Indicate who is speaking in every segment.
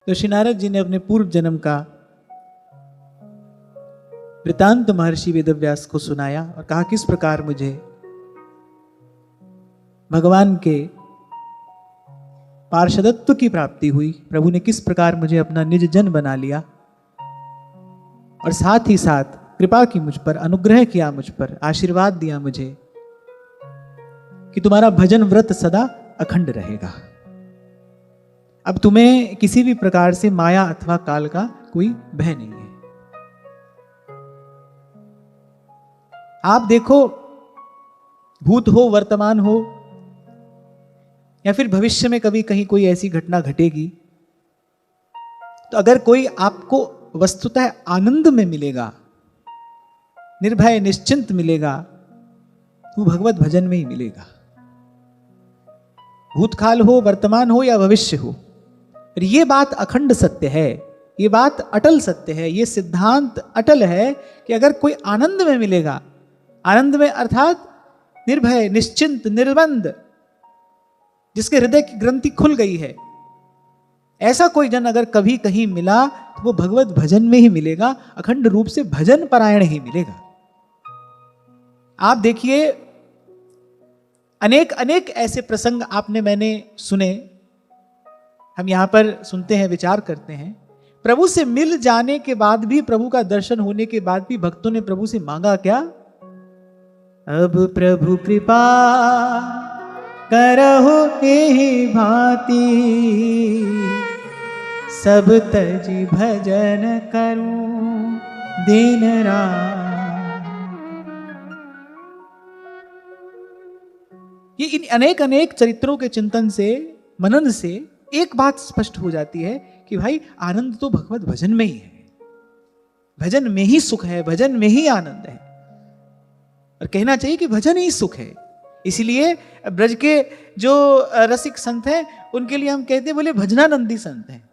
Speaker 1: तो श्री नारद जी ने अपने पूर्व जन्म का वृतांत महर्षि वेदव्यास को सुनाया और कहा किस प्रकार मुझे भगवान के पार्षदत्व की प्राप्ति हुई, प्रभु ने किस प्रकार मुझे अपना निज जन बना लिया और साथ ही साथ कृपा की मुझ पर, अनुग्रह किया मुझ पर, आशीर्वाद दिया मुझे कि तुम्हारा भजन व्रत सदा अखंड रहेगा। अब तुम्हें किसी भी प्रकार से माया अथवा काल का कोई भय नहीं है। आप देखो, भूत हो, वर्तमान हो, या फिर भविष्य में कभी कहीं कोई ऐसी घटना घटेगी, तो अगर कोई आपको वस्तुतः आनंद में मिलेगा, निर्भय निश्चिंत मिलेगा, तो भगवत भजन में ही मिलेगा। भूतकाल हो, वर्तमान हो या भविष्य हो, और ये बात अखंड सत्य है, ये बात अटल सत्य है, ये सिद्धांत अटल है कि अगर कोई आनंद में मिलेगा, आनंद में अर्थात निर्भय निश्चिंत निर्बंध, जिसके हृदय की ग्रंथि खुल गई है, ऐसा कोई जन अगर कभी कहीं मिला तो वो भगवत भजन में ही मिलेगा, अखंड रूप से भजन परायण ही मिलेगा। आप देखिए, अनेक अनेक ऐसे प्रसंग आपने मैंने सुने, हम यहां पर सुनते हैं, विचार करते हैं। प्रभु से मिल जाने के बाद भी, प्रभु का दर्शन होने के बाद भी भक्तों ने प्रभु से मांगा क्या? अब प्रभु कृपा करहु एहि भांति, सब तजी भजन करूं दिन रात। ये इन अनेक अनेक चरित्रों के चिंतन से, मनन से एक बात स्पष्ट हो जाती है कि भाई आनंद तो भगवत भजन में ही है, भजन में ही सुख है, भजन में ही आनंद है। और कहना चाहिए कि भजन ही सुख है। इसलिए ब्रज के जो रसिक संत हैं उनके लिए हम कहते हैं, बोले भजनानंदी संत हैं,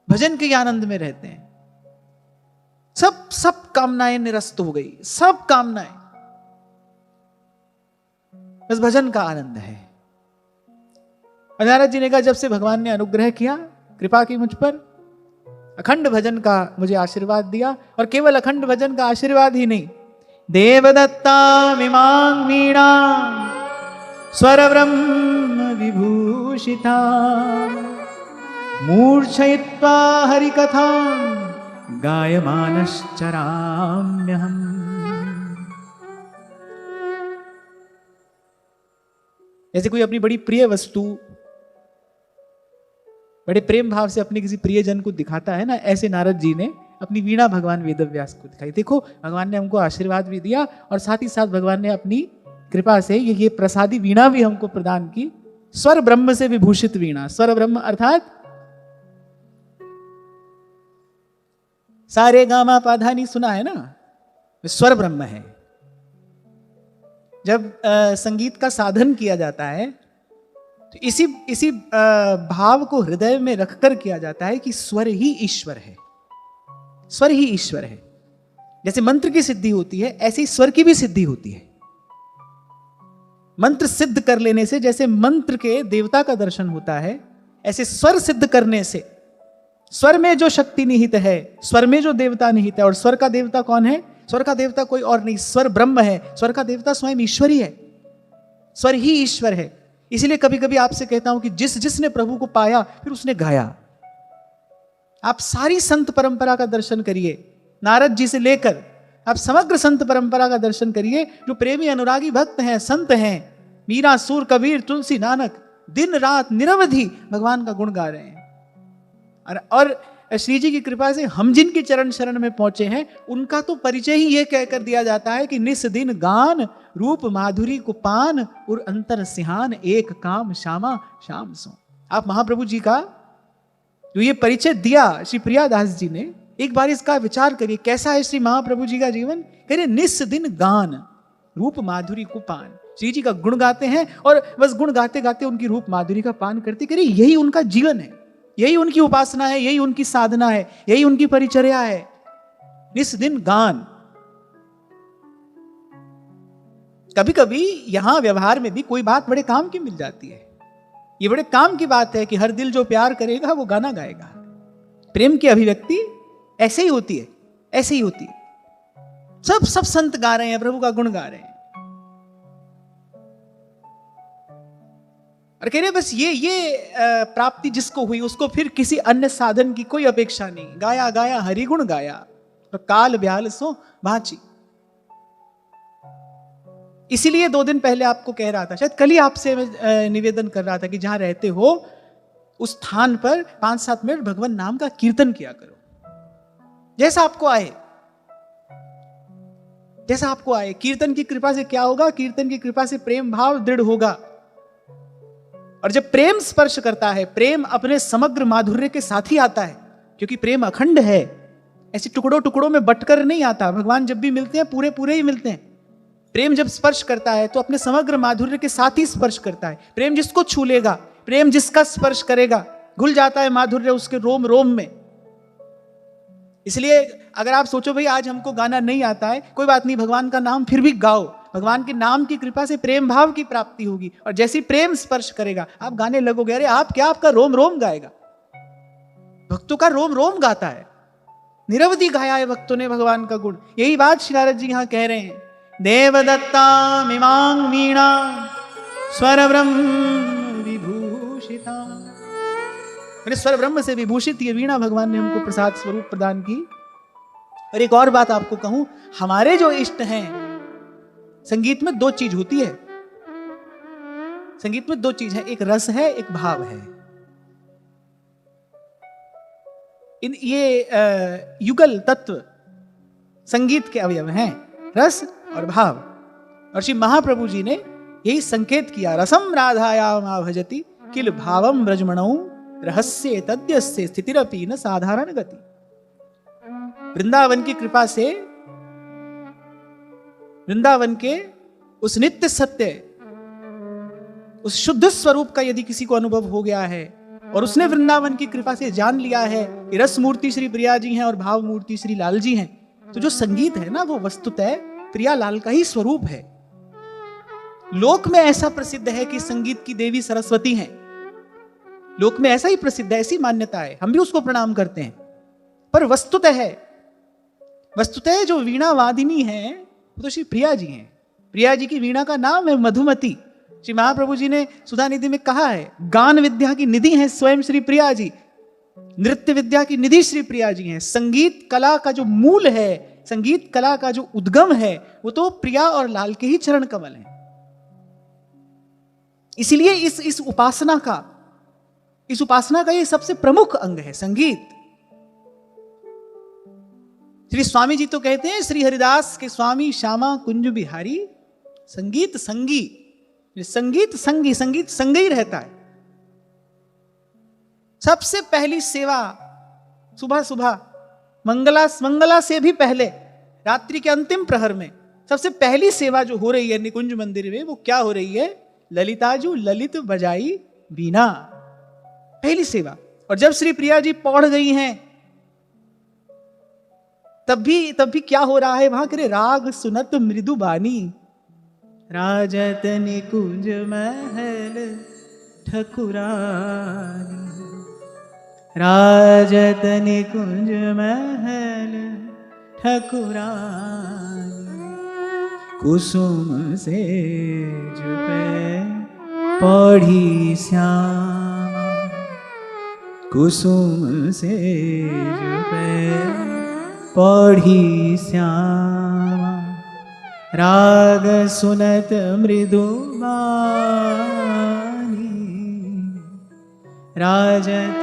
Speaker 1: भजन के आनंद में रहते हैं। सब कामनाएं निरस्त हो गई, सब कामनाएं, बस भजन का आनंद है। नारद जी ने कहा, जब से भगवान ने अनुग्रह किया, कृपा की मुझ पर, अखंड भजन का मुझे आशीर्वाद दिया, और केवल अखंड भजन का आशीर्वाद ही नहीं, देवदत्ता विमांग वीणा स्वर ब्रह्म विभूषिता मूर्छयित्वा हरिकथा गायमानश्चराम्यहम्। जैसे कोई अपनी बड़ी प्रिय वस्तु बड़े प्रेम भाव से अपने किसी प्रियजन को दिखाता है ना, ऐसे नारद जी ने अपनी वीणा भगवान वेदव्यास को दिखाई। देखो, भगवान ने हमको आशीर्वाद भी दिया और साथ ही साथ भगवान ने अपनी कृपा से ये प्रसादी वीणा भी हमको प्रदान की, स्वर ब्रह्म से विभूषित वीणा। स्वर ब्रह्म अर्थात सारे गामा पाधानी सुना है ना, स्वर ब्रह्म है। जब संगीत का साधन किया जाता है तो इसी भाव को हृदय में रखकर किया जाता है कि स्वर ही ईश्वर है, स्वर ही ईश्वर है। जैसे मंत्र की सिद्धि होती है, ऐसी स्वर की भी सिद्धि होती है। मंत्र सिद्ध कर लेने से जैसे मंत्र के देवता का दर्शन होता है, ऐसे स्वर सिद्ध करने से स्वर में जो शक्ति निहित है, स्वर में जो देवता निहित है, और स्वर का देवता कौन है? स्वर का देवता कोई और नहीं, स्वर ब्रह्म है। स्वर का देवता स्वयं ईश्वर ही है, स्वर ही ईश्वर है। इसीलिए कभी कभी आपसे कहता हूं कि जिसने प्रभु को पाया फिर उसने गाया। आप सारी संत परंपरा का दर्शन करिए, नारद जी से लेकर आप समग्र संत परंपरा का दर्शन करिए। जो प्रेमी अनुरागी भक्त हैं, संत हैं, मीरा, सूर, कबीर, तुलसी, नानक, दिन रात निरवधि भगवान का गुण गा रहे हैं। और श्री जी की कृपा से हम जिनके चरण शरण में पहुंचे हैं, उनका तो परिचय ही ये कहकर दिया जाता है कि निस दिन गान, रूप माधुरी को पान, और अंतर सिहान, एक काम श्यामा श्याम सो। आप महाप्रभु जी का जो ये परिचय दिया श्री प्रियादास जी ने, एक बार इसका विचार करिए, कैसा है श्री महाप्रभु जी का जीवन। करिए, निस दिन गान, रूप माधुरी को पान। श्री जी का गुण गाते हैं और बस गुण गाते गाते उनकी रूप माधुरी का पान करते। करिए, यही उनका जीवन है, यही उनकी उपासना है, यही उनकी साधना है, यही उनकी परिचर्या है। निस दिन गान। कभी कभी यहां व्यवहार में भी कोई बात बड़े काम की मिल जाती है। ये बड़े काम की बात है कि हर दिल जो प्यार करेगा वो गाना गाएगा। प्रेम की अभिव्यक्ति ऐसे ही होती है, ऐसे ही होती है। सब संत गा रहे हैं, प्रभु का गुण गा रहे हैं और कह रहे हैं बस ये प्राप्ति जिसको हुई उसको फिर किसी अन्य साधन की कोई अपेक्षा नहीं। गाया गाया हरि गुण गाया और काल ब्याल सो भांची। इसीलिए 2 दिन पहले आपको कह रहा था, शायद कल ही आपसे मैं निवेदन कर रहा था कि जहां रहते हो उस स्थान पर 5-7 मिनट भगवान नाम का कीर्तन किया करो, जैसा आपको आए, जैसा आपको आए। कीर्तन की कृपा से क्या होगा? कीर्तन की कृपा से प्रेम भाव दृढ़ होगा। और जब प्रेम स्पर्श करता है, प्रेम अपने समग्र माधुर्य के साथ ही आता है, क्योंकि प्रेम अखंड है, ऐसे टुकड़ों टुकड़ों में बटकर नहीं आता। भगवान जब भी मिलते हैं पूरे पूरे ही मिलते हैं। प्रेम जब स्पर्श करता है तो अपने समग्र माधुर्य के साथ ही स्पर्श करता है। प्रेम जिसको छू लेगा, प्रेम जिसका स्पर्श करेगा, घुल जाता है माधुर्य उसके रोम रोम में। इसलिए अगर आप सोचो भाई आज हमको गाना नहीं आता है, कोई बात नहीं, भगवान का नाम फिर भी गाओ। भगवान के नाम की कृपा से प्रेम भाव की प्राप्ति होगी और जैसे प्रेम स्पर्श करेगा आप गाने लगोगे। अरे आप क्या, आपका रोम रोम गाएगा। भक्तों का रोम रोम गाता है, निरवधि गाया है भक्तों ने भगवान का गुण। यही बात श्री नारद जी यहां कह रहे हैं। देवदत्ता मिमांग वीणा स्वर ब्रह्म विभूषिता। मैंने स्वर ब्रह्म से विभूषित ये वीणा भगवान ने हमको प्रसाद स्वरूप प्रदान की। और एक और बात आपको कहूं, हमारे जो इष्ट हैं, संगीत में 2 चीज होती है। संगीत में 2 चीज है, एक रस है, एक भाव है। ये युगल तत्व संगीत के अवयव हैं, रस और भाव। और श्री महाप्रभु जी ने यही संकेत किया, रसम राधायाम भजति किल भावम ब्रजमणौ रहस्य तद्यस्य स्थितिरपि न साधारण गति। वृंदावन की कृपा से, वृंदावन के उस नित्य सत्य, उस शुद्ध स्वरूप का यदि किसी को अनुभव हो गया है और उसने वृंदावन की कृपा से जान लिया है कि रस मूर्ति श्री प्रिया जी हैं और भाव मूर्ति श्री लाल जी हैं, तो जो संगीत है ना वो वस्तुतः प्रिया लाल का ही स्वरूप है। लोक में ऐसा प्रसिद्ध है कि संगीत की देवी सरस्वती हैं। लोक में ऐसा ही प्रसिद्ध है, ऐसी मान्यता है, हम भी उसको प्रणाम करते हैं। पर वस्तुतः जो वीणा वादिनी है वो तो श्री प्रिया जी हैं। प्रिया जी की वीणा का नाम है मधुमती। श्री महाप्रभु जी ने सुधा निधि में कहा है, गान विद्या की निधि है स्वयं श्री प्रिया जी, नृत्य विद्या की निधि श्री प्रिया जी हैं। संगीत कला का जो मूल है, संगीत कला का जो उद्गम है, वो तो प्रिया और लाल के ही चरण कमल हैं। इसीलिए इस उपासना का ये सबसे प्रमुख अंग है, संगीत। श्री स्वामी जी तो कहते हैं, श्री हरिदास के स्वामी श्यामा कुंज बिहारी संगीत संगी। संगीत संगी, संगीत संग ही रहता है। सबसे पहली सेवा सुबह सुबह मंगला से भी पहले, रात्रि के अंतिम प्रहर में सबसे पहली सेवा जो हो रही है निकुंज मंदिर में, वो क्या हो रही है? ललिताजू ललित बजाई बीना, पहली सेवा। और जब श्री प्रिया जी पौढ़ गई हैं तब भी क्या हो रहा है वहां? करे राग सुनत मृदु बानी, राजत निकुंज महल ठकुरानी, राजत निकुंज महल ठकुरानी, कुसुम से जुपे पौड़ी श्यामा, कुसुम से जुपे पौड़ी श्यामा, राग सुनत मृदु बानी, राजत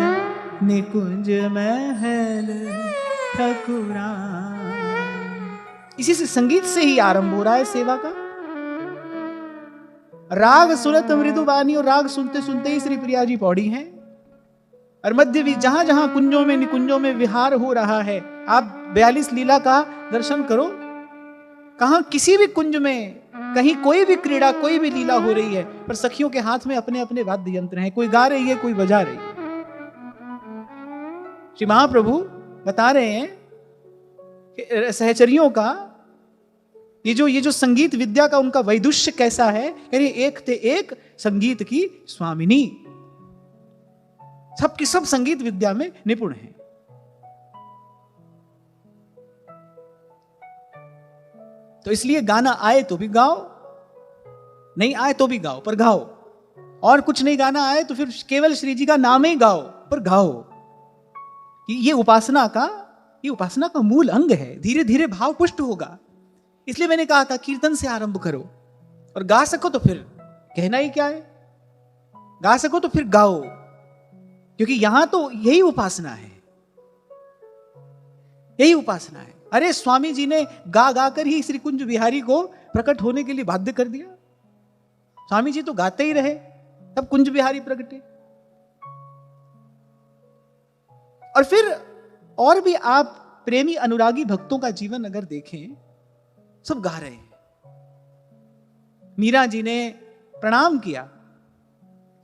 Speaker 1: निकुंज महल ठकुरानी। इसी से, संगीत से ही आरंभ हो रहा है सेवा का। राग सुनत मृदु बानी, और राग सुनते सुनते ही श्री प्रिया जी पौड़ी हैं। और मध्य भी जहां जहां कुंजों में निकुंजों में विहार हो रहा है, आप 42 लीला का दर्शन करो। कहां किसी भी कुंज में कहीं कोई भी क्रीड़ा, कोई भी लीला हो रही है, पर सखियों के हाथ में अपने अपने वाद्य यंत्र हैं। कोई गा रही है, कोई बजा रही है। श्री महाप्रभु बता रहे हैं कि सहचरियों का ये जो संगीत विद्या का उनका वैदुष्य कैसा है। यानी एक थे एक संगीत की स्वामिनी, सबकी सब संगीत विद्या में निपुण हैं। तो इसलिए गाना आए तो भी गाओ, नहीं आए तो भी गाओ, पर गाओ। और कुछ नहीं गाना आए तो फिर केवल श्री जी का नाम ही गाओ, पर गाओ। ये उपासना का मूल अंग है। धीरे धीरे भाव पुष्ट होगा। इसलिए मैंने कहा था कीर्तन से आरंभ करो, और गा सको तो फिर कहना ही क्या है, गा सको तो फिर गाओ, क्योंकि यहां तो यही उपासना है, यही उपासना है। अरे स्वामी जी ने गा गा कर ही श्री कुंज बिहारी को प्रकट होने के लिए बाध्य कर दिया। स्वामी जी तो गाते ही रहे, तब कुंज बिहारी प्रकटे। और फिर और भी आप प्रेमी अनुरागी भक्तों का जीवन अगर देखें, सब गा रहे हैं। मीरा जी ने प्रणाम किया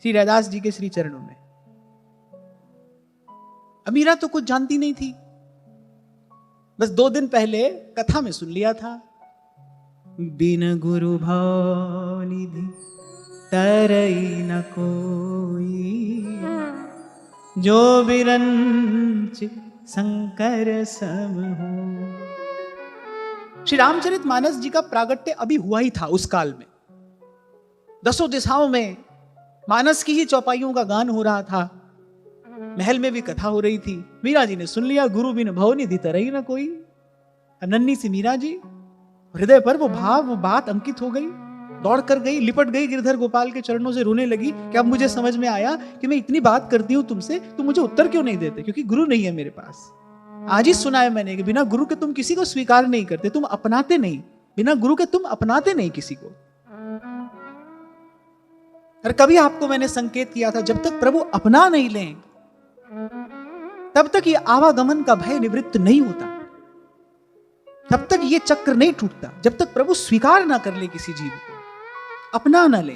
Speaker 1: श्री रैदास जी के श्री चरणों में। अब मीरा तो कुछ जानती नहीं थी, बस 2 दिन पहले कथा में सुन लिया था, बिन गुरु भाव निधि तरई न कोई, जो बिरंच शंकर सम हो। श्री रामचरितमानस जी का प्रागट्य अभी हुआ ही था उस काल में। 10 दिशाओं में मानस की ही चौपाइयों का गान हो रहा था, महल में भी कथा हो रही थी। मीरा जी ने सुन लिया, गुरु बिन भव निधि तरई न कोई। नन्ही सी मीरा जी, हृदय पर वो भाव, वो बात अंकित हो गई, दौड़ कर गई, लिपट गई गिरधर गोपाल के चरणों से, रोने लगी कि अब मुझे समझ में आया कि मैं इतनी बात करती हूं तुमसे, तुम मुझे उत्तर क्यों नहीं देते, क्योंकि गुरु नहीं है मेरे पास। आज ही सुना है मैंने कि बिना गुरु के तुम किसी को स्वीकार नहीं करते, तुम अपनाते नहीं, बिना गुरु के तुम अपनाते नहीं किसी को। और कभी आपको मैंने संकेत किया था, जब तक प्रभु अपना नहीं लें तब तक ये आवागमन का भय निवृत्त नहीं होता, तब तक ये चक्र नहीं टूटता, जब तक प्रभु स्वीकार ना कर ले किसी जीव को, अपना ना ले।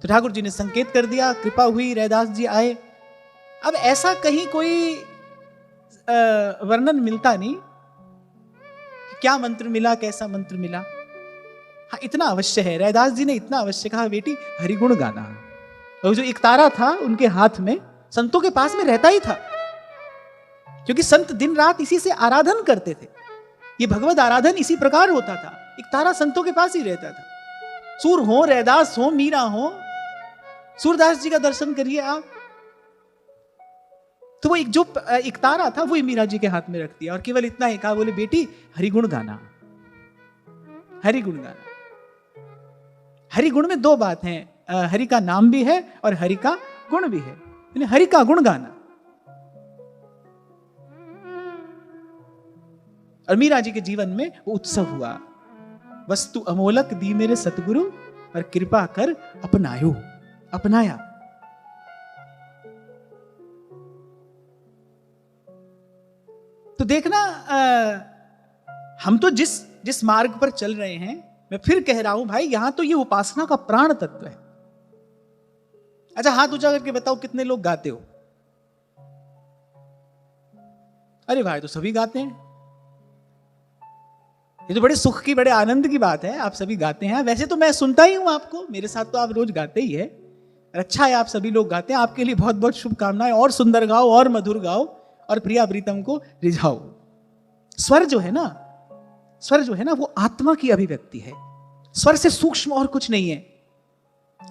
Speaker 1: तो ठाकुर जी ने संकेत कर दिया, कृपा हुई, रैदास जी आए। अब ऐसा कहीं कोई वर्णन मिलता नहीं कि क्या मंत्र मिला, कैसा मंत्र मिला। हाँ, इतना अवश्य है, रैदास जी ने इतना अवश्य कहा, बेटी हरिगुण गाना। और जो एक तारा था उनके हाथ में, संतों के पास में रहता ही था, क्योंकि संत दिन रात इसी से आराधन करते थे। ये भगवत आराधन इसी प्रकार होता था। एक तारा संतों के पास ही रहता था। सूर हो, रैदास हो, मीरा हो, सूरदास जी का दर्शन करिए आप, तो वो एक तारा था, वो मीरा जी के हाथ में रख दिया और केवल इतना ही कहा, बोले बेटी हरिगुण गाना, हरिगुण गाना। हरिगुण में 2 बात हैं, हरि का नाम भी है और हरि का गुण भी है, यानी हरि का गुण गाना। और मीरा जी के जीवन में वो उत्सव हुआ, वस्तु अमोलक दी मेरे सतगुरु, और कृपा कर अपनायो, अपनाया। तो देखना, हम तो जिस मार्ग पर चल रहे हैं, मैं फिर कह रहा हूं भाई, यहां तो ये उपासना का प्राण तत्व है। अच्छा, हाथ ऊंचा करके बताओ कितने लोग गाते हो? अरे भाई, तो सभी गाते हैं। ये तो बड़े सुख की, बड़े आनंद की बात है, आप सभी गाते हैं। वैसे तो मैं सुनता ही हूं आपको, मेरे साथ तो आप रोज गाते ही है। अच्छा है, आप सभी लोग गाते हैं, आपके लिए बहुत बहुत शुभकामनाएं। और सुंदर गाओ, और मधुर गाओ, और प्रिया प्रीतम को रिझाओ। स्वर जो है ना, स्वर जो है ना, वो आत्मा की अभिव्यक्ति है। स्वर से सूक्ष्म और कुछ नहीं है,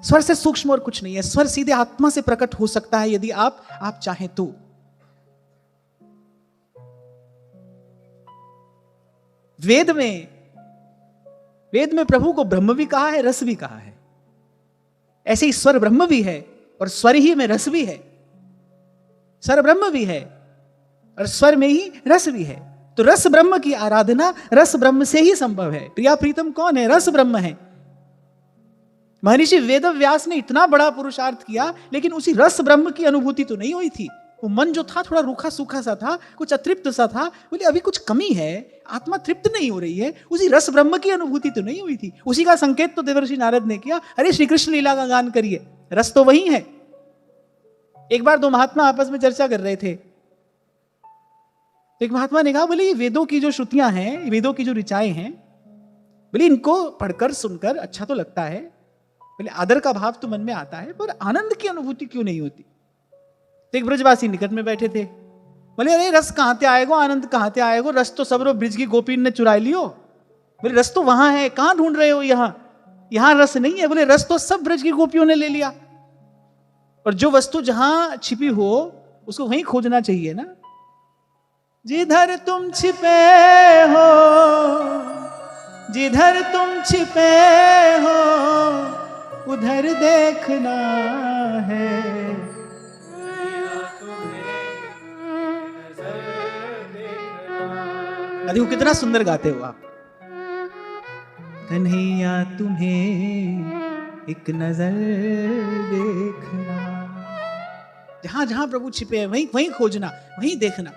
Speaker 1: स्वर से सूक्ष्म और कुछ नहीं है। स्वर सीधे आत्मा से प्रकट हो सकता है यदि आप चाहें तो। वेद में प्रभु को ब्रह्म भी कहा है, रस भी कहा है। ऐसे ही स्वर ब्रह्म भी है और स्वर ही में रस भी है। स्वर ब्रह्म भी है और स्वर में ही रस भी है। तो रस ब्रह्म की आराधना रस ब्रह्म से ही संभव है। प्रिया प्रीतम कौन है? रस ब्रह्म है। महर्षि वेदव्यास ने इतना बड़ा पुरुषार्थ किया, लेकिन उसी रस ब्रह्म की अनुभूति तो नहीं हुई थी। वो मन जो था थोड़ा रूखा सूखा सा था, कुछ अतृप्त सा था। बोले अभी कुछ कमी है, आत्मा तृप्त नहीं हो रही है, उसी रस ब्रह्म की अनुभूति तो नहीं हुई थी। उसी का संकेत तो देवर्षि नारद ने किया, अरे श्री कृष्ण लीला का गान करिए, रस तो वही है। एक बार 2 महात्मा आपस में चर्चा कर रहे थे। एक महात्मा ने कहा, बोले ये वेदों की जो श्रुतियां हैं, वेदों की जो ऋचाएं हैं, बोले इनको पढ़कर सुनकर अच्छा तो लगता है, बोले आदर का भाव तो मन में आता है, पर आनंद की अनुभूति क्यों नहीं होती? तो एक ब्रजवासी निकट में बैठे थे, बोले अरे रस कहाँ ते आएगो, आनंद कहाँ ते आएगो, रस तो सबरो ब्रिज की गोपी ने चुरा लियो। बोले रस तो वहां है, कहाँ ढूंढ रहे हो, यहाँ रस नहीं है। बोले रस तो सब ब्रज की गोपियों ने ले लिया। और जो वस्तु जहां छिपी हो उसको वहीं खोजना चाहिए ना। जिधर तुम छिपे हो, जिधर तुम छिपे हो उधर देखना है। देखो कितना सुंदर गाते हो आप। कन्हैया तुम्हें एक नजर देखना, जहां जहां प्रभु छिपे हैं वहीं वहीं खोजना, वहीं देखना।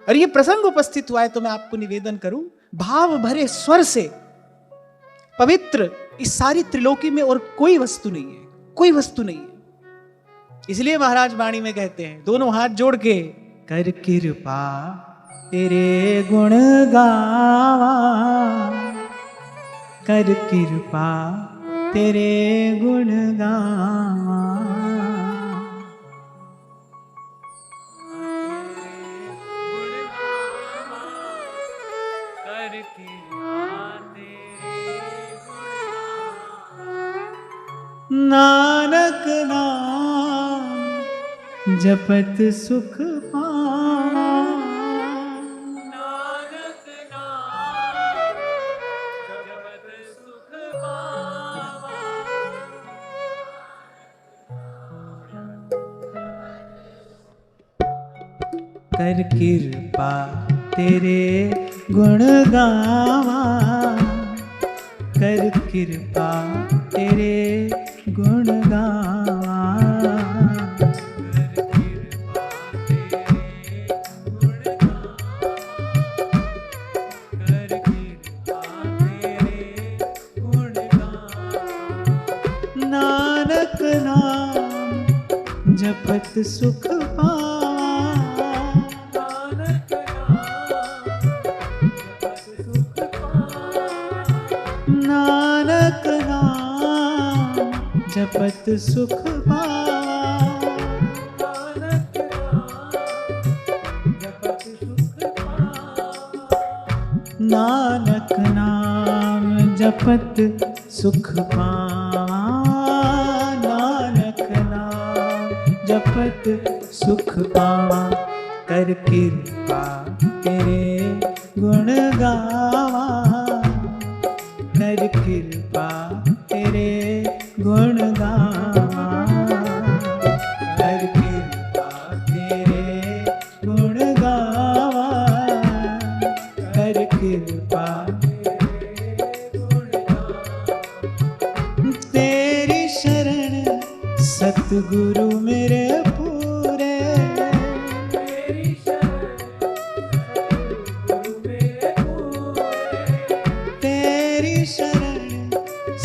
Speaker 1: और ये प्रसंग उपस्थित हुआ है तो मैं आपको निवेदन करूं, भाव भरे स्वर से पवित्र इस सारी त्रिलोकी में और कोई वस्तु नहीं है, कोई वस्तु नहीं है। इसलिए महाराज वाणी में कहते हैं, दोनों हाथ जोड़ के, कर कृपा तेरे गुण गावा, कर कृपा तेरे गुण गावा। नानक नाम जपत सुख पावा, नानक नाम जपत सुख पावा। कर कृपा तेरे गुण गावा, कर कृपा तेरे गुण गावा। नानक नाम जपत सुख पावा, नानक नाम जपत सुख पावा, नानक नाम जपत सुख पावा, नानक नाम जपत सुख पावा। कर कृपा तेरे गुण गावा, कर कृपा तेरे गुण गावा, कर कृपा तेरे गुण गावा, कर कृपा तेरी शरण सतगुरु मेरे पूरे, तेरी शरण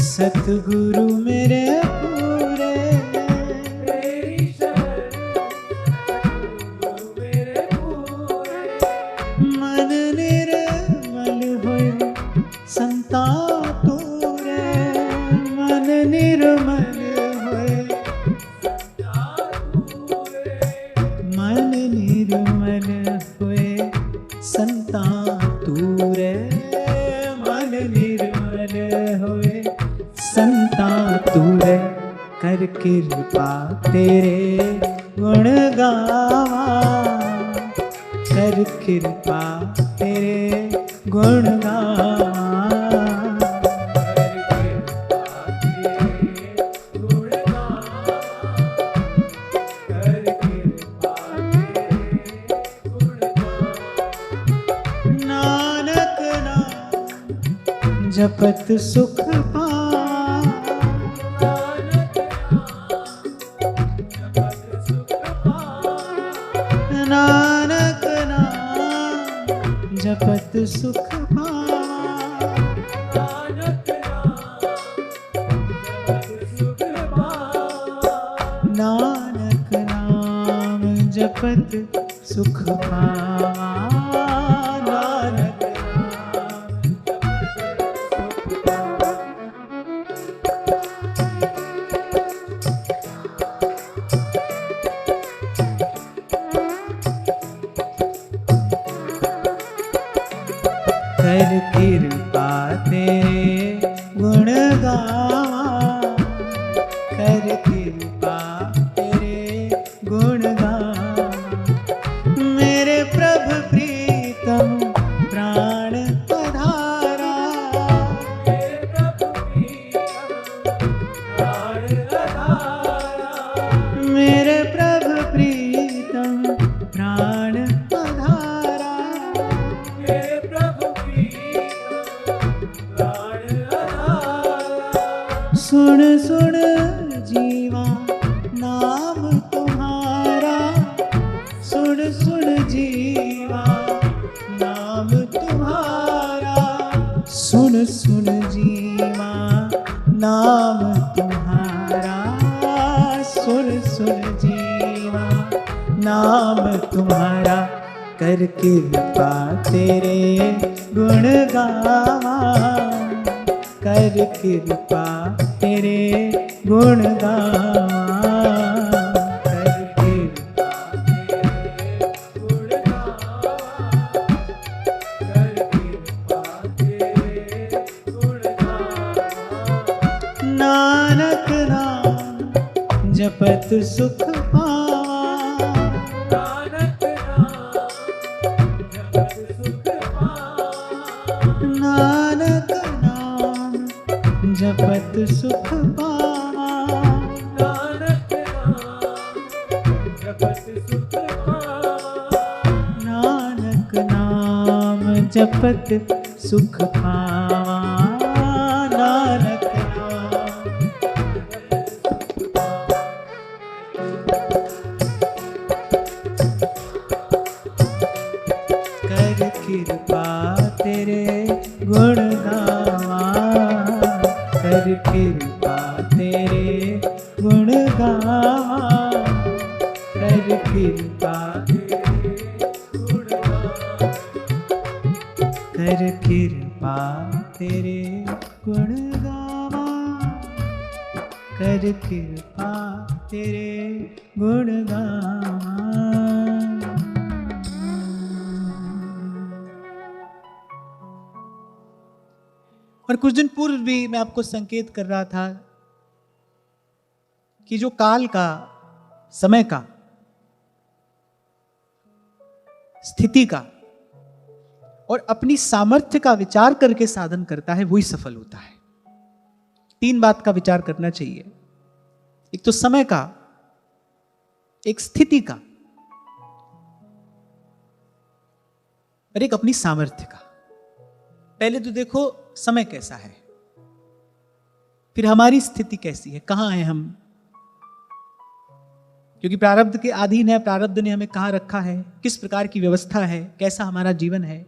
Speaker 1: सतगुरु मेरे पूरे, तेरी शरण मेरे पूरे। मन निर्मल होए संता तोरे, मन निर्मल होए मन निर्मल होए संता तूरे, मन निर्मल होए संता तूरे। कर कृपा तेरे गुण गावा, कर कृपा तेरे गुण गावा, नानक नाम जपत सुख पावा, नानक नाम जपत सुख पावा, नानक नाम जपत सुख पावा, नानक कर कृपा तेरे गुण गावा। मेरे प्रभु प्रीतम प्राण आधारा, मेरे प्रभु प्रीतम प्राण आधारा, मेरे प्रभु प्रीतम प्राण आधारा। सुन सुन जीवा नाम तुम्हारा, सुन सुन जीवा नाम तुम्हारा, सुन सुन जीवा नाम तुम्हारा, सुन सुन जीवा नाम तुम्हारा। कर कृपा तेरे गुण गावा, कर कृपा तेरे गुण गावा, कर कृपा तेरे गुण गावा, कर कृपा तेरे गुण गावा। नानक नाम जपत सुख पावा, नानक नाम जपत सुख पावा, नानक नाम जपत सुख पावा, नानक नाम जपत सुख पावा, नानक नाम जपत सुख पावा, नानक कृपा तेरे गुण गावा, कर कृपा तेरे गुण गावा, कर कृपा तेरे गुण गावा, कर कृपा तेरे गुण गावा, कर कृपा तेरे गुण गावा। और कुछ दिन पूर्व भी मैं आपको संकेत कर रहा था कि जो काल का, समय का, स्थिति का और अपनी सामर्थ्य का विचार करके साधन करता है, वही सफल होता है। 3 बात का विचार करना चाहिए। एक तो समय का, एक स्थिति का और एक अपनी सामर्थ्य का। पहले तो देखो समय कैसा है, फिर हमारी स्थिति कैसी है, कहां है हम, क्योंकि प्रारब्ध के अधीन है, प्रारब्ध ने हमें कहां रखा है, किस प्रकार की व्यवस्था है, कैसा हमारा जीवन है।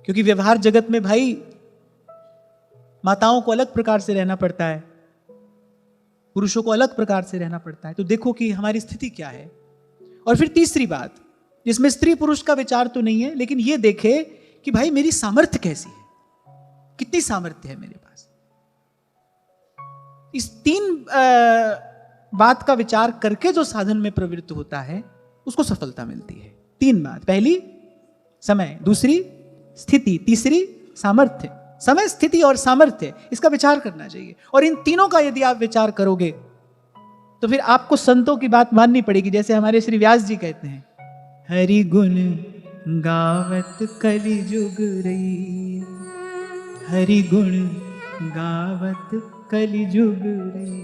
Speaker 1: क्योंकि व्यवहार जगत में भाई माताओं को अलग प्रकार से रहना पड़ता है, पुरुषों को अलग प्रकार से रहना पड़ता है। तो देखो कि हमारी स्थिति क्या है। और फिर तीसरी बात, जिसमें स्त्री पुरुष का विचार तो नहीं है, लेकिन ये देखे कि भाई मेरी सामर्थ्य कैसी है, कितनी सामर्थ्य है मेरे पास। इस 3 बात का विचार करके जो साधन में प्रवृत्त होता है उसको सफलता मिलती है। 3 बात, पहली समय, दूसरी स्थिति, तीसरी सामर्थ्य। समय, स्थिति और सामर्थ्य, इसका विचार करना चाहिए। और इन तीनों का यदि आप विचार करोगे तो फिर आपको संतों की बात माननी पड़ेगी। जैसे हमारे श्री व्यास जी कहते हैं, हरि गुण गावत कलि जुग रही, हरि गुण गावत कलि जुग रही।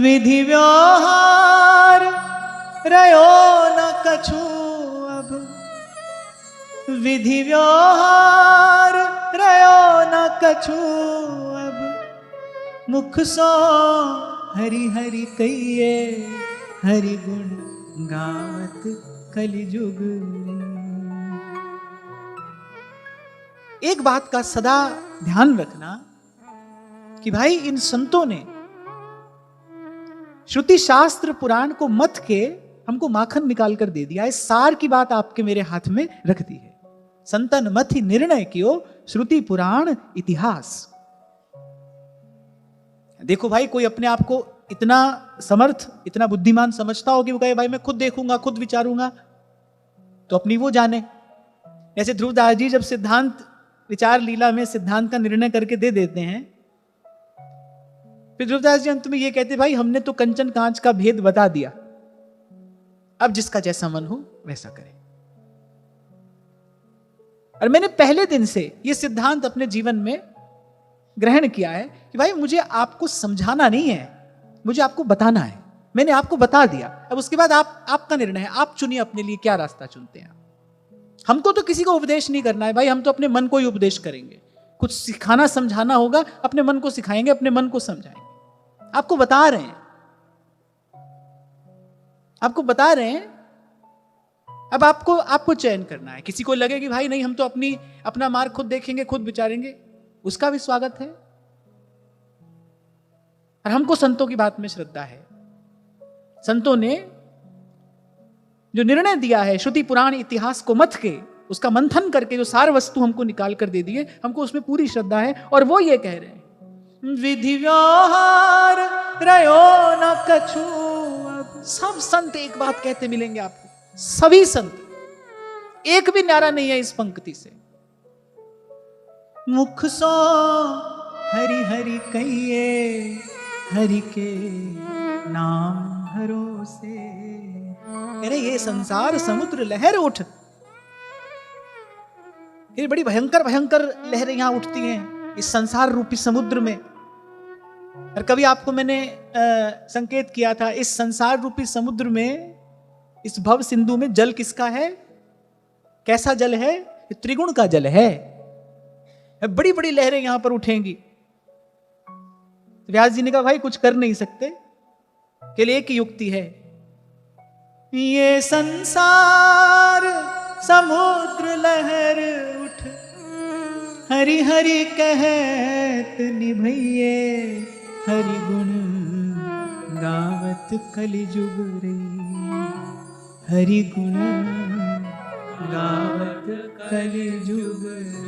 Speaker 1: विधि व्यवहार रयो न कछु अब, विधि व्यवहार रयो न कछु अब, मुख सो हरि हरि कहिए, हरि गुण गावत कलिजुग। एक बात का सदा ध्यान रखना कि भाई इन संतों ने श्रुति शास्त्र पुराण को मत के हमको माखन निकाल कर दे दिया है। सार की बात आपके मेरे हाथ में रख दी है। संतन मत ही निर्णय कियो, श्रुति पुराण इतिहास। देखो भाई, कोई अपने आप को इतना समर्थ, इतना बुद्धिमान समझता हो कि वो कहे भाई मैं खुद देखूंगा, खुद विचारूंगा, तो अपनी वो जाने। जैसे ध्रुवदास जी जब सिद्धांत विचार लीला में सिद्धांत का निर्णय करके दे देते हैं। फिर ध्रुवदास जी अंत में ये कहते, भाई हमने तो कंचन कांच का भेद बता दिया, अब जिसका जैसा मन हो वैसा करे। और मैंने पहले दिन से ये सिद्धांत अपने जीवन में ग्रहण किया है कि भाई मुझे आपको समझाना नहीं है, मुझे आपको बताना है। मैंने आपको बता दिया, अब उसके बाद आपका निर्णय है, आप चुनिए अपने लिए क्या रास्ता चुनते हैं। हमको तो किसी को उपदेश नहीं करना है भाई, हम तो अपने मन को ही उपदेश करेंगे। कुछ सिखाना समझाना होगा, अपने मन को सिखाएंगे, अपने मन को समझाएंगे। आपको बता रहे हैं, आपको बता रहे हैं। अब आपको चयन करना है। किसी को लगे कि भाई नहीं, हम तो अपना मार्ग खुद देखेंगे, खुद विचारेंगे, उसका भी स्वागत है। और हमको संतों की बात में श्रद्धा है। संतों ने जो निर्णय दिया है, श्रुति पुराण इतिहास को मथ के, उसका मंथन करके जो सार वस्तु हमको निकाल कर दे दिए, हमको उसमें पूरी श्रद्धा है। और वो ये कह रहे हैं, विधि व्यवहार रयो न कछु। सब संत एक बात कहते मिलेंगे आपको, सभी संत, एक भी न्यारा नहीं है इस पंक्ति से। मुख सो हरि हरि कहिए, हरि के नाम भरोसे। अरे ये संसार समुद्र लहर उठ, ये बड़ी भयंकर भयंकर लहरें यहां उठती हैं इस संसार रूपी समुद्र में। और कभी आपको मैंने संकेत किया था, इस संसार रूपी समुद्र में, इस भव सिंधु में जल किसका है? कैसा जल है? त्रिगुण का जल है। बड़ी बड़ी लहरें यहां पर उठेंगी। व्यास जी ने कहा भाई कुछ कर नहीं सकते, केवल एक ही युक्ति है, ये संसार समुद्र लहर उठ, हरि हरि कहत निभइये, हरि गुण गावत कलिजुग रे, हरि गुण गावत कलिजुग रे।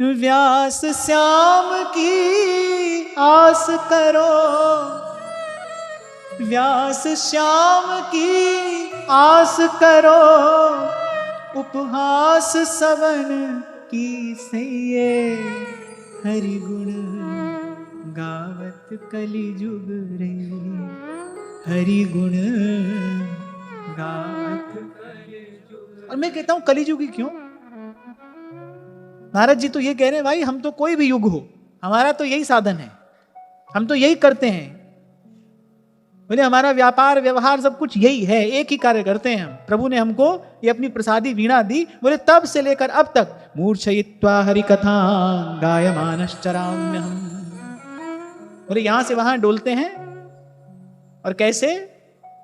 Speaker 1: व्यास श्याम की आस करो, व्यास श्याम की आस करो, उपहास सवन की सैये, हरि गुण गावत कलिजुग रे, हरि गुण गावत कलिजुग। और मैं कहता हूं कलिजुगी क्यों? नारद जी तो ये कह रहे हैं, भाई हम तो कोई भी युग हो, हमारा तो यही साधन है, हम तो यही करते हैं। बोले हमारा व्यापार व्यवहार सब कुछ यही है, एक ही कार्य करते हैं हम। प्रभु ने हमको ये अपनी प्रसादी वीणा दी, बोले तब से लेकर अब तक, मूर्छयित्वा हरि कथा गायमानश्चराम्य हम। बोले यहां से वहां डोलते हैं। और कैसे?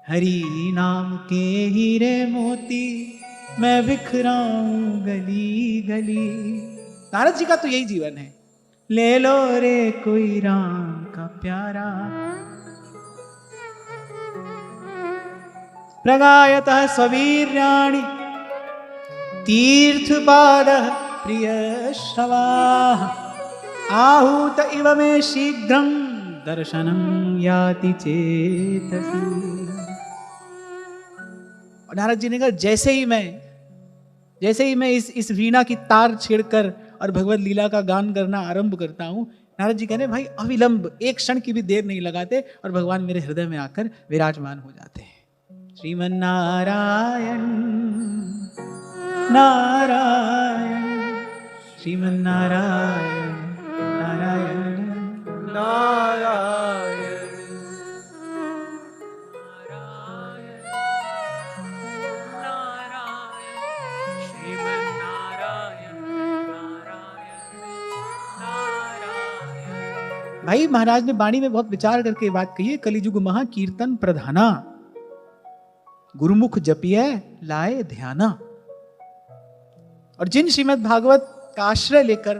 Speaker 1: हरि नाम के हीरे मोती मैं बिखराऊं गली गली। नारद जी का तो यही जीवन है। ले लो रे कोई राम का प्यारा, प्रगायतः स्ववीर्याणि तीर्थ पाद प्रिय श्रवाः, आहूत इव मे शीघ्रं दर्शनं याति चेतसि। और नारद जी ने कहा जैसे ही मैं इस वीणा की तार छेड़कर और भगवत लीला का गान करना आरंभ करता हूं, नारद जी कहने भाई अविलंब एक क्षण की भी देर नहीं लगाते और भगवान मेरे हृदय में आकर विराजमान हो जाते हैं। श्रीमन नारायण नारायण, श्रीमन नारायण नारायण नारायण। भाई महाराज ने वाणी में बहुत विचार करके बात कही है, कलिजुग महा कीर्तन प्रधाना, गुरुमुख जपिए लाए ध्याना। और जिन श्रीमद् भागवत का आश्रय लेकर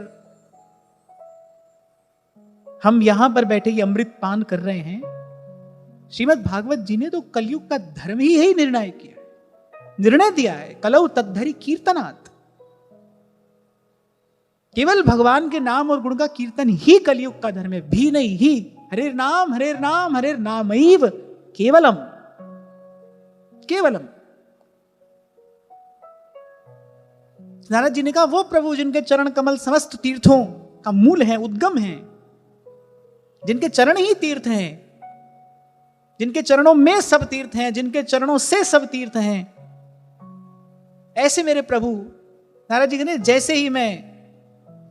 Speaker 1: हम यहां पर बैठे ये अमृत पान कर रहे हैं, श्रीमद् भागवत जी ने तो कलयुग का धर्म ही निर्णय किया, निर्णय दिया है, कलौ तद्धरि कीर्तनात्। केवल भगवान के नाम और गुण का कीर्तन ही कलयुग का धर्म है, भी नहीं ही। हरेर नाम हरेर नाम हरेर नामैव केवलम केवलम। नारद जी ने कहा वो प्रभु जिनके चरण कमल समस्त तीर्थों का मूल है, उद्गम है, जिनके चरण ही तीर्थ हैं, जिनके चरणों में सब तीर्थ हैं, जिनके चरणों से सब तीर्थ हैं, ऐसे मेरे प्रभु। नारद जी कहते हैं जैसे ही मैं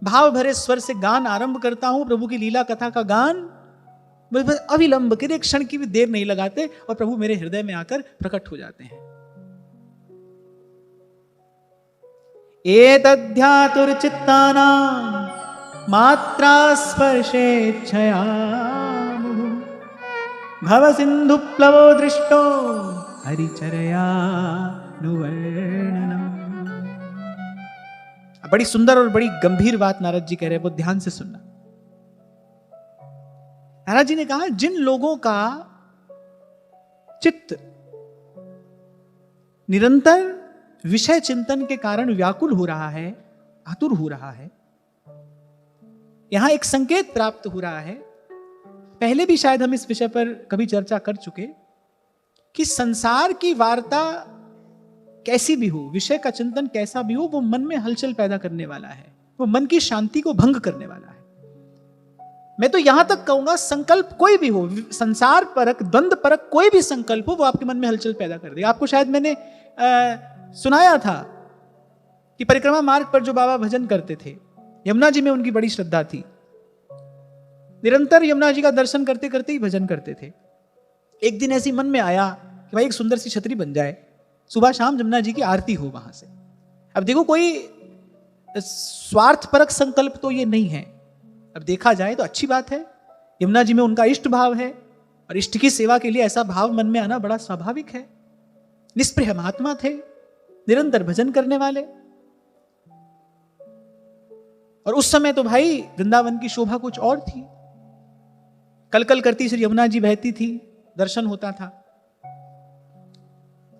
Speaker 1: भाव भरे स्वर से गान आरंभ करता हूं, प्रभु की लीला कथा का गान, बस अविलंब के एक क्षण की भी देर नहीं लगाते और प्रभु मेरे हृदय में आकर प्रकट हो जाते हैं। एतध्यातुर्चित्तानां मात्रा स्पर्शेच्छया भव सिंधु प्लवो दृष्टो हरिचर्यानुवर्णनम्। बड़ी सुंदर और बड़ी गंभीर बात नारद जी कह रहे हैं, वो ध्यान से सुनना। नारद जी ने कहा जिन लोगों का चित्त निरंतर विषय चिंतन के कारण व्याकुल हो रहा है, आतुर हो रहा है, यहां एक संकेत प्राप्त हो रहा है। पहले भी शायद हम इस विषय पर कभी चर्चा कर चुके कि संसार की वार्ता कैसी भी हो, विषय का चिंतन कैसा भी हो, वो मन में हलचल पैदा करने वाला है, वो मन की शांति को भंग करने वाला है। मैं तो यहां तक कहूंगा संकल्प कोई भी हो, संसार परक, द्वंद्व परक कोई भी संकल्प हो, वो आपके मन में हलचल पैदा कर देगा। आपको शायद मैंने सुनाया था कि परिक्रमा मार्ग पर जो बाबा भजन करते थे, यमुना जी में उनकी बड़ी श्रद्धा थी, निरंतर यमुना जी का दर्शन करते करते ही भजन करते थे। एक दिन ऐसी मन में आया कि भाई एक सुंदर सी छतरी बन जाए, सुबह शाम यमुना जी की आरती हो वहां से। अब देखो कोई स्वार्थपरक संकल्प तो ये नहीं है, अब देखा जाए तो अच्छी बात है, यमुना जी में उनका इष्ट भाव है और इष्ट की सेवा के लिए ऐसा भाव मन में आना बड़ा स्वाभाविक है। निष्प्रिय महात्मा थे, निरंतर भजन करने वाले, और उस समय तो भाई वृंदावन की शोभा कुछ और थी, कल कल करती श्री यमुना जी बहती थी, दर्शन होता था।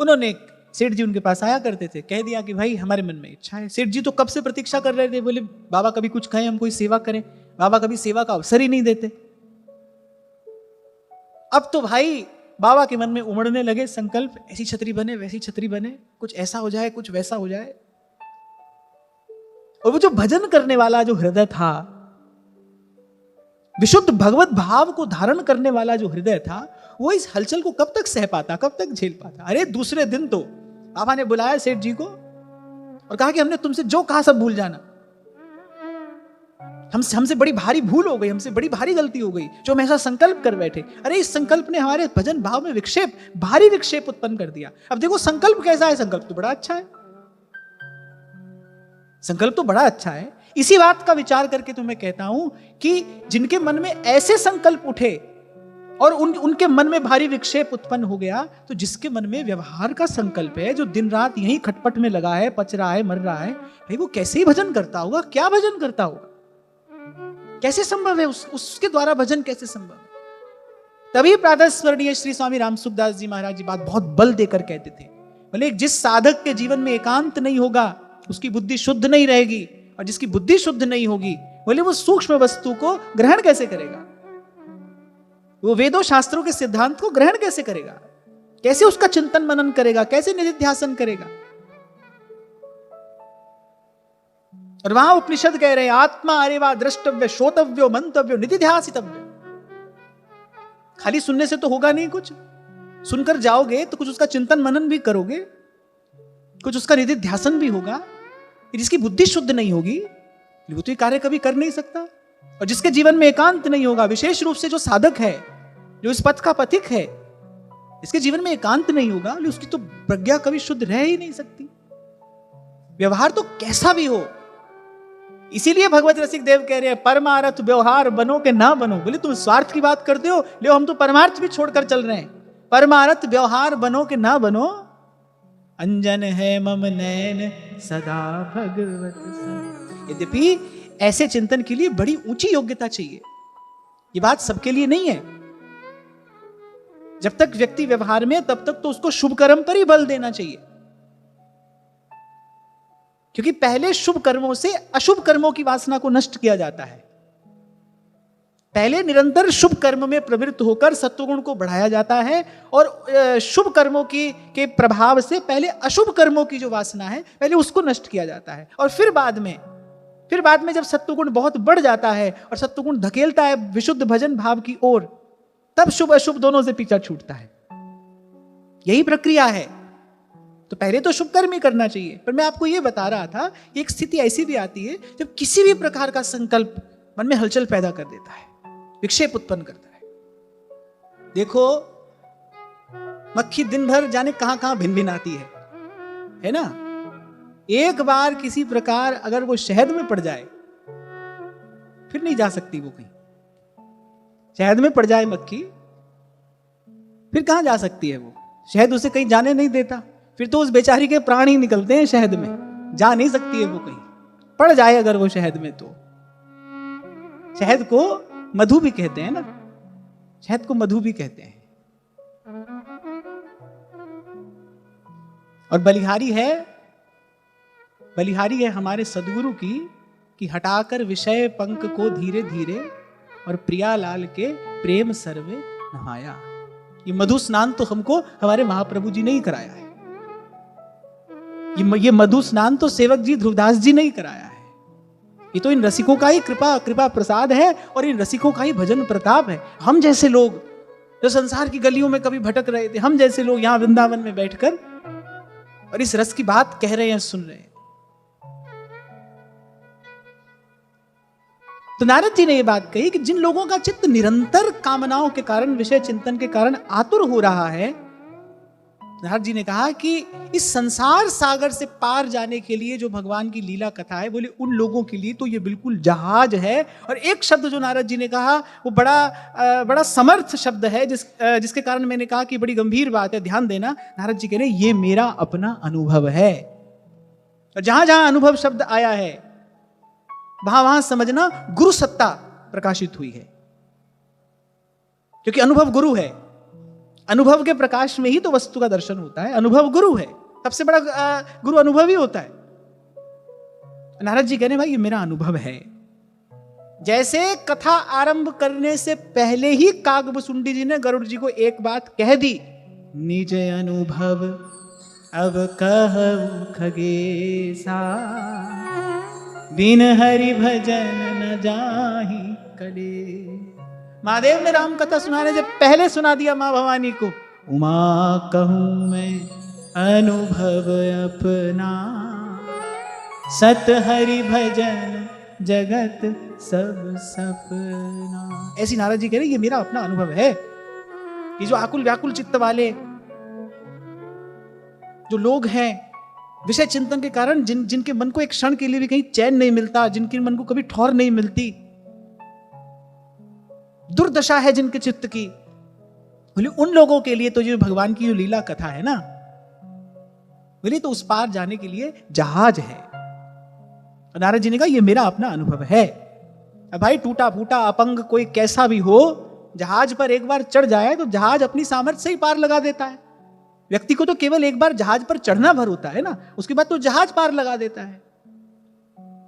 Speaker 1: उन्होंने, सेठ जी उनके पास आया करते थे, कह दिया कि भाई हमारे मन में इच्छा है। सेठ जी तो कब से प्रतीक्षा कर रहे थे, बोले बाबा कभी कुछ कहें, हम कोई सेवा करें। बाबा कभी सेवा का अवसर ही नहीं देते। अब तो भाई बाबा के मन में उमड़ने लगे संकल्प, ऐसी छतरी बने, वैसी छतरी बने, कुछ ऐसा हो जाए, कुछ वैसा हो जाए। और वो जो भजन करने वाला जो हृदय था, विशुद्ध भगवत भाव को धारण करने वाला जो हृदय था, वो इस हलचल को कब तक सह पाता, कब तक झेल पाता। अरे दूसरे दिन तो बाबा ने बुलाया सेठ जी को और कहा कि हमने तुमसे जो कहा सब भूल जाना, हमसे बड़ी भारी भूल हो गई, हमसे बड़ी भारी गलती हो गई जो हम ऐसा संकल्प कर बैठे। अरे इस संकल्प ने हमारे भजन भाव में विक्षेप, भारी विक्षेप उत्पन्न कर दिया। अब देखो संकल्प कैसा है, संकल्प तो बड़ा अच्छा है, संकल्प तो बड़ा अच्छा है। इसी बात का विचार करके तो मैं कहता हूं कि जिनके मन में ऐसे संकल्प उठे और उनके मन में भारी विक्षेप उत्पन्न हो गया, तो जिसके मन में व्यवहार का संकल्प है, जो दिन रात यहीं खटपट में लगा है, पच रहा है, मर रहा है, भाई वो कैसे ही भजन करता होगा, क्या भजन करता होगा, कैसे संभव है, उसके द्वारा भजन कैसे संभव है। तभी प्रातः स्मरणीय श्री स्वामी रामसुखदास जी महाराज जी बात बहुत बल देकर कहते थे, बोले जिस साधक के जीवन में एकांत नहीं होगा उसकी बुद्धि शुद्ध नहीं रहेगी, और जिसकी बुद्धि शुद्ध नहीं होगी बोले वो सूक्ष्म वस्तु को ग्रहण कैसे करेगा, वो वेदों शास्त्रों के सिद्धांत को ग्रहण कैसे करेगा, कैसे उसका चिंतन मनन करेगा, कैसे निधिध्यासन करेगा। और वहां उपनिषद कह रहे हैं आत्मा अरेवा द्रष्टव्य श्रोतव्यो मंतव्यो निधिध्यासितव्य। खाली सुनने से तो होगा नहीं, कुछ सुनकर जाओगे तो कुछ उसका चिंतन मनन भी करोगे, कुछ उसका निधिध्यासन भी होगा। जिसकी बुद्धि शुद्ध नहीं होगी वो तो ये कार्य कभी कर नहीं सकता। और जिसके जीवन में एकांत नहीं होगा, विशेष रूप से जो साधक है, जो इस पथ का पथिक है, इसके जीवन में एकांत नहीं होगा, उसकी तो प्रज्ञा कभी शुद्ध रह ही नहीं सकती, व्यवहार तो कैसा भी हो। इसीलिए भगवत रसिक देव कह रहे हैं परमार्थ व्यवहार बनो के ना बनो। बोले तुम स्वार्थ की बात करते हो, ले हम तो परमार्थ भी छोड़कर चल रहे हैं। परमार्थ व्यवहार बनो के ना बनो, अंजन है मम नैन सदा भगवत स। यद्यपि ऐसे चिंतन के लिए बड़ी ऊंची योग्यता चाहिए, ये बात सबके लिए नहीं है। जब तक व्यक्ति व्यवहार में, तब तक तो उसको शुभ कर्म पर ही बल देना चाहिए, क्योंकि पहले शुभ कर्मों से अशुभ कर्मों की वासना को नष्ट किया जाता है। पहले निरंतर शुभ कर्म में प्रवृत्त होकर सत्वगुण को बढ़ाया जाता है, और शुभ कर्मों के प्रभाव से पहले अशुभ कर्मों की जो वासना है पहले उसको नष्ट किया जाता है, और फिर बाद में जब सत्वगुण बहुत बढ़ जाता है और सत्वगुण धकेलता है विशुद्ध भजन भाव की ओर, तब शुभ अशुभ दोनों से पीछा छूटता है। यही प्रक्रिया है। तो पहले तो शुभ कर्म ही करना चाहिए। पर मैं आपको यह बता रहा था, एक स्थिति ऐसी भी आती है जब किसी भी प्रकार का संकल्प मन में हलचल पैदा कर देता है, विक्षेप उत्पन्न करता है। देखो, मक्खी दिन भर जाने कहां कहां भिन भिन आती है ना। एक बार किसी प्रकार अगर वो शहद में पड़ जाए, फिर नहीं जा सकती वो कहीं। शहद में पड़ जाए मक्खी, फिर कहां जा सकती है वो? शहद उसे कहीं जाने नहीं देता। फिर तो उस बेचारी के प्राण ही निकलते हैं शहद में, जा नहीं सकती है वो कहीं। पड़ जाए अगर वो शहद में, तो शहद को मधु भी कहते हैं ना, शहद को मधु भी कहते हैं। और बलिहारी है हमारे सदगुरु की, कि हटाकर विषय पंख को धीरे धीरे और प्रियालाल के प्रेम सर्वे नहाया। ये मधु स्नान तो हमको हमारे महाप्रभु जी ने ही कराया है। ये मधु स्नान तो सेवक जी ध्रुवदास जी ने ही कराया है। ये तो इन रसिकों का ही कृपा प्रसाद है, और इन रसिकों का ही भजन प्रताप है। हम जैसे लोग जो संसार की गलियों में कभी भटक रहे थे, हम जैसे लोग यहां वृंदावन में बैठकर और इस रस की बात कह रहे हैं, सुन रहे हैं। तो नारद जी ने यह बात कही कि जिन लोगों का चित्त निरंतर कामनाओं के कारण, विषय चिंतन के कारण आतुर हो रहा है, नारद जी ने कहा कि इस संसार सागर से पार जाने के लिए जो भगवान की लीला कथा है, बोले उन लोगों के लिए तो ये बिल्कुल जहाज है। और एक शब्द जो नारद जी ने कहा वो बड़ा समर्थ शब्द है, जिसके कारण मैंने कहा कि बड़ी गंभीर बात है, ध्यान देना। नारद जी कह रहे ये मेरा अपना अनुभव है। और जहां जहां अनुभव शब्द आया है, वहां समझना गुरु सत्ता प्रकाशित हुई है, क्योंकि अनुभव गुरु है। अनुभव के प्रकाश में ही तो वस्तु का दर्शन होता है। अनुभव गुरु है, सबसे बड़ा गुरु अनुभव ही होता है। नारद जी कह रहे भाई ये मेरा अनुभव है। जैसे कथा आरंभ करने से पहले ही कागभुसुंडी जी ने गरुड़ जी को एक बात कह दी, निज अनुभव अब कहूं खगेसा, बिन हरि भजन न जाहि कले। महादेव ने राम कथा सुनाने से पहले सुना दिया मां भवानी को, उमा कहूं मैं अनुभव अपना, सत हरि भजन जगत सब सपना। ऐसी नारद जी कह रहे ये मेरा अपना अनुभव है। ये जो आकुल व्याकुल चित्त वाले जो लोग हैं, विषय चिंतन के कारण जिनके मन को एक क्षण के लिए भी कहीं चैन नहीं मिलता, जिनके मन को कभी ठौर नहीं मिलती, दुर्दशा है जिनके चित्त की, बोले उन लोगों के लिए तो जो भगवान की जो लीला कथा है ना, बोले तो उस पार जाने के लिए जहाज है। नारद जी ने कहा ये मेरा अपना अनुभव है। अब भाई टूटा फूटा अपंग कोई कैसा भी हो, जहाज पर एक बार चढ़ जाए तो जहाज अपनी सामर्थ्य से ही पार लगा देता है। व्यक्ति को तो केवल एक बार जहाज पर चढ़ना भर होता है ना, उसके बाद तो जहाज पार लगा देता है।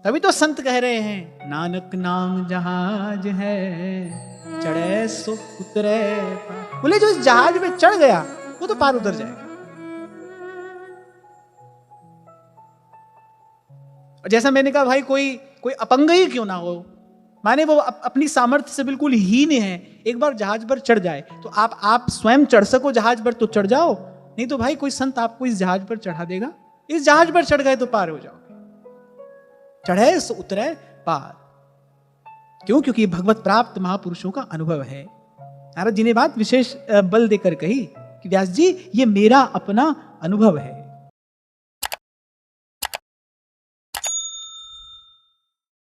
Speaker 1: तभी तो संत कह रहे हैं नानक नाम जहाज है, चढ़े सो उतरे पार। बोले जो इस जहाज में चढ़ गया वो तो पार उतर जाएगा। और जैसा मैंने कहा भाई कोई अपंग ही क्यों ना हो, माने वो अपनी सामर्थ्य से बिल्कुल हीन है, एक बार जहाज पर चढ़ जाए तो आप स्वयं चढ़ सको जहाज पर तो चढ़ जाओ, नहीं तो भाई कोई संत आपको इस जहाज पर चढ़ा देगा। इस जहाज पर चढ़ गए तो पार हो जाओगे। चढ़े सो उतरे पार। क्यों? क्योंकि भगवत प्राप्त महापुरुषों का अनुभव है। नारद जी ने बात विशेष बल देकर कही कि व्यास जी ये मेरा अपना अनुभव है।